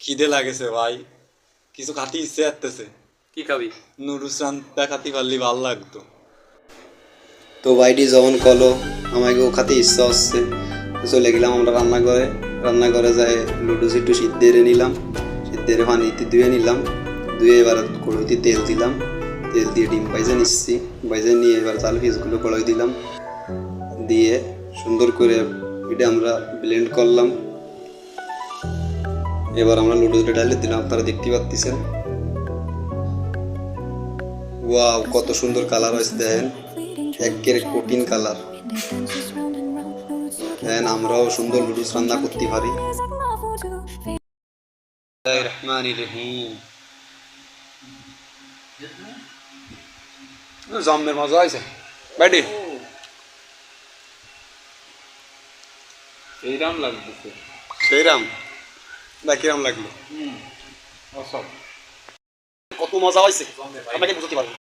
খিদে লাগেছে ভাই, কিছু খাতে ইচ্ছে আসতেছে। কি খাবি? নুডলস রান্না খাতে পারলে ভালো লাগতো। তো ভাইটি যখন কলো আমাকেও খাতে ইচ্ছা হচ্ছে, তো চলে গেলাম আমরা রান্নাঘরে। রান্নাঘরে যাই লুডুস একটু সিদ্ধ এড়ে নিলাম, সিদ্ধ এড়ে পানিতে ধুয়ে নিলাম। ধুয়ে এবার কড়াইতে তেল দিলাম, তেল দিয়ে ডিম ভাইজে নিচ্ছি। ভাইজে নিয়ে এবার চাল পিসগুলো কড়াই দিলাম, দিয়ে সুন্দর করে এটা আমরা ব্লেন্ড করলাম। এবার আমরা লুডুসটা ডালে দিলাম, আপনারা দেখতে পাচ্ছেন। ওয়াও, কত সুন্দর কালার হয়েছে দেখেন, একের কঠিন কালার। দেখেন আমরাও সুন্দর লুডুস রান্না করতে পারি। রহমানির রহিম। জম্মের মজা হয়েছে বাইডি। এইরাম লাগতেছে। সেইরাম বা কিরাম লাগলো? কত মজা হয়েছে আপনাকে বুঝতে পারবেন।